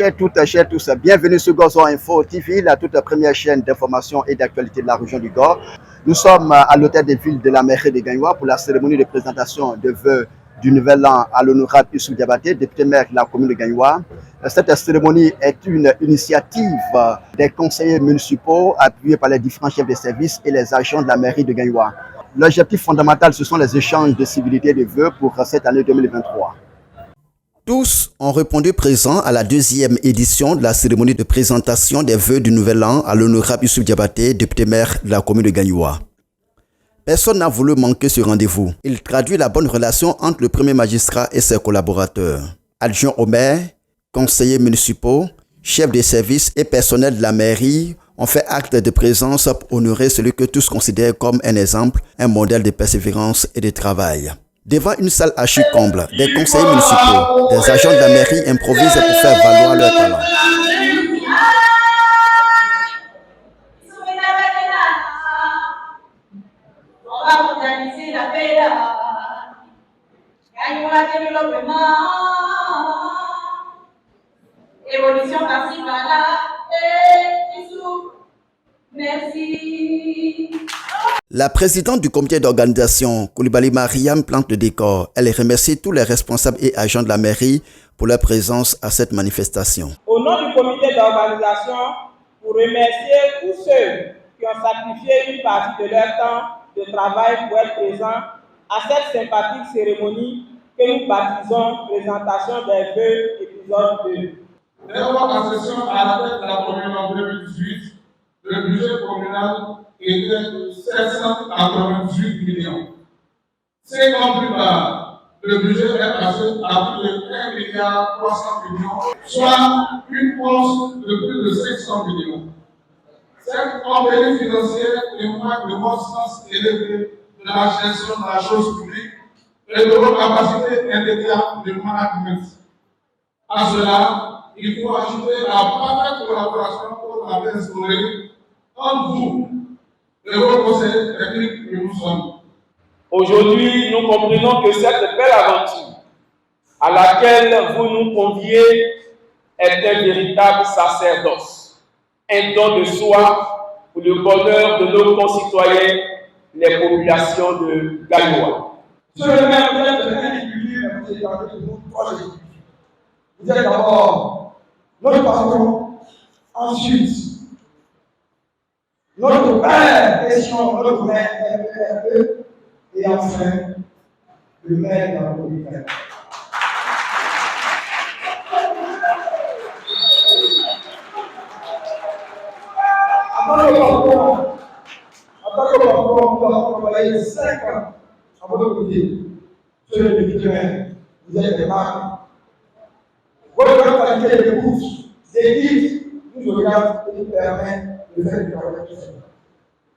Chers toutes, chers tous, bienvenue sur Gozo Info TV, la toute première chaîne d'information et d'actualité de la région du Gor. Nous sommes à l'hôtel de ville de la mairie de Gagnoa pour la cérémonie de présentation de vœux du nouvel an à l'honorable Youssouf Diabaté, député maire de la commune de Gagnoa. Cette cérémonie est une initiative des conseillers municipaux appuyés par les différents chefs de service et les agents de la mairie de Gagnoa. L'objectif fondamental, ce sont les échanges de civilité et de vœux pour cette année 2023. Tous ont répondu présents à la deuxième édition de la cérémonie de présentation des vœux du nouvel an à l'honorable Youssouf Diabaté, député maire de la commune de Gagnoa. Personne n'a voulu manquer ce rendez-vous. Il traduit la bonne relation entre le premier magistrat et ses collaborateurs. Adjoints au maire, conseillers municipaux, chefs de service et personnels de la mairie ont fait acte de présence pour honorer celui que tous considèrent comme un exemple, un modèle de persévérance et de travail. Devant une salle archi-comble, des conseillers municipaux, des agents de la mairie improvisent pour faire valoir leur talent. On va organiser la paix là. Gagnoa développement. Évolution par-ci par-là. Merci. La présidente du comité d'organisation, Koulibaly Mariam, plante le décor. Elle remercie tous les responsables et agents de la mairie pour leur présence à cette manifestation. Au nom du comité d'organisation, pour remercier tous ceux qui ont sacrifié une partie de leur temps de travail pour être présents à cette sympathique cérémonie que nous baptisons présentation des vœux épisode 2. Dès votre accession à la tête de la commune en 2018, le budget communal était de 798 millions. C'est compris par le budget est passé à plus de 1,3 milliard, soit une hausse de plus de 500 millions. Cette compagnie financière témoigne de votre sens élevé de la gestion de la chose publique et de votre capacité immédiate de management. À cela, il faut ajouter la parfaite collaboration que vous avez instaurée entre vous et vos conseils techniques que nous sommes. Aujourd'hui, nous comprenons que cette belle aventure à laquelle vous nous conviez est un véritable sacerdoce, un don de soi pour le bonheur de nos concitoyens, les populations de Gagnoa. Monsieur le maire, vous êtes un individu, mais vous êtes parmi de nous trois individus. Vous êtes d'abord notre patron, ensuite notre père, notre mère, et enfin le maire de la commune. Après le patron, nous avons travaillé 5 ans à votre côté. Monsieur le député maire, vous êtes des marques. Votre qualité de bourse, d'équipe, nous regarde et nous permet de faire du travail tout seul.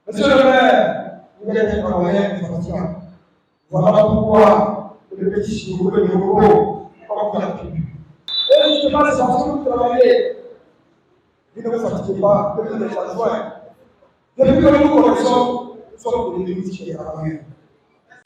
Monsieur le maire, vous êtes un travailleur fatigant. Voilà pourquoi le petit Chico de Robo, comme vous l'avez pu. Et justement, c'est parce que vous travaillez. Vous ne vous fatiguez pas, vous êtes adjoint. Depuis que nous connaissons, nous sommes des musiciens travailleurs.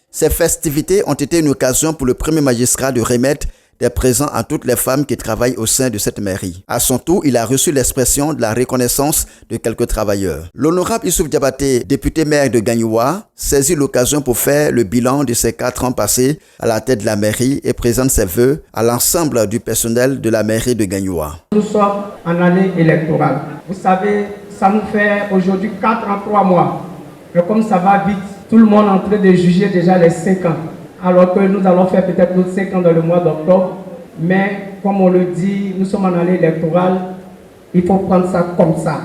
Ces festivités ont été une occasion pour le premier magistrat de remettre des présents à toutes les femmes qui travaillent au sein de cette mairie. À son tour, il a reçu l'expression de la reconnaissance de quelques travailleurs. L'honorable Youssouf Diabaté, député maire de Gagnoa, saisit l'occasion pour faire le bilan de ses 4 ans passés à la tête de la mairie et présente ses vœux à l'ensemble du personnel de la mairie de Gagnoa. Nous sommes en année électorale. Vous savez, ça nous fait aujourd'hui 4 ans, 3 mois. Mais comme ça va vite, tout le monde est en train de juger déjà les 5 ans. Alors que nous allons faire peut-être notre 5 ans dans le mois d'octobre. Mais comme on le dit, nous sommes en année électorale, il faut prendre ça comme ça.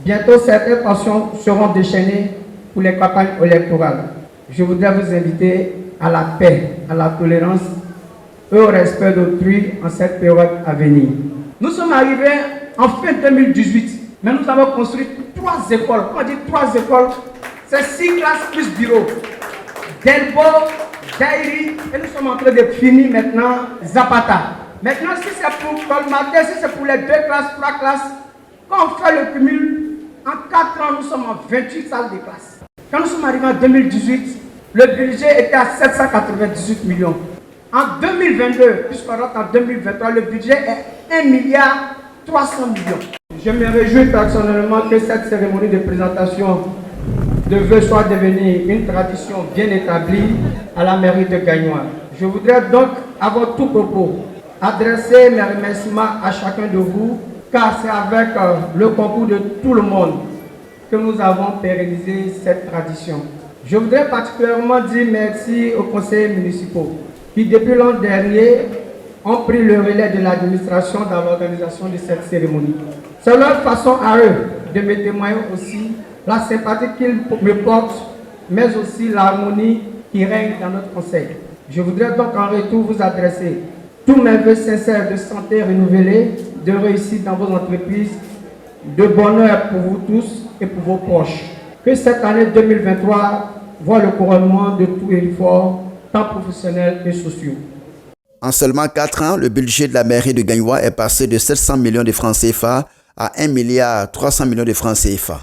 Bientôt, certaines pensions seront déchaînées pour les campagnes électorales. Je voudrais vous inviter à la paix, à la tolérance et au respect d'autrui en cette période à venir. Nous sommes arrivés en fin 2018, mais nous avons construit 3 écoles. Quand on dit 3 écoles, c'est 6 classes plus bureaux. Delbo, Dairi, et nous sommes en train de finir maintenant Zapata. Maintenant, si c'est pour colmater, si c'est pour les 2 classes, 3 classes, quand on fait le cumul, en 4 ans, nous sommes en 28 salles de classe. Quand nous sommes arrivés en 2018, le budget était à 798 millions. En 2022, puisqu'on rentre en 2023, le budget est 1 milliard 300 millions. Je me réjouis personnellement que cette cérémonie de présentation de vœux soit devenue une tradition bien établie à la mairie de Gagnoa. Je voudrais donc, avant tout propos, adresser mes remerciements à chacun de vous, car c'est avec le concours de tout le monde que nous avons pérennisé cette tradition. Je voudrais particulièrement dire merci aux conseillers municipaux qui, depuis l'an dernier, ont pris le relais de l'administration dans l'organisation de cette cérémonie. C'est leur façon à eux de me témoigner aussi la sympathie qu'ils me portent, mais aussi l'harmonie qui règne dans notre conseil. Je voudrais donc en retour vous adresser tous mes vœux sincères de santé renouvelée, de réussite dans vos entreprises, de bonheur pour vous tous et pour vos proches. Que cette année 2023 voit le couronnement de tous les efforts, tant professionnels que sociaux. En seulement 4 ans, le budget de la mairie de Gagnoa est passé de 700 millions de francs CFA à 1 milliard 300 millions de francs CFA.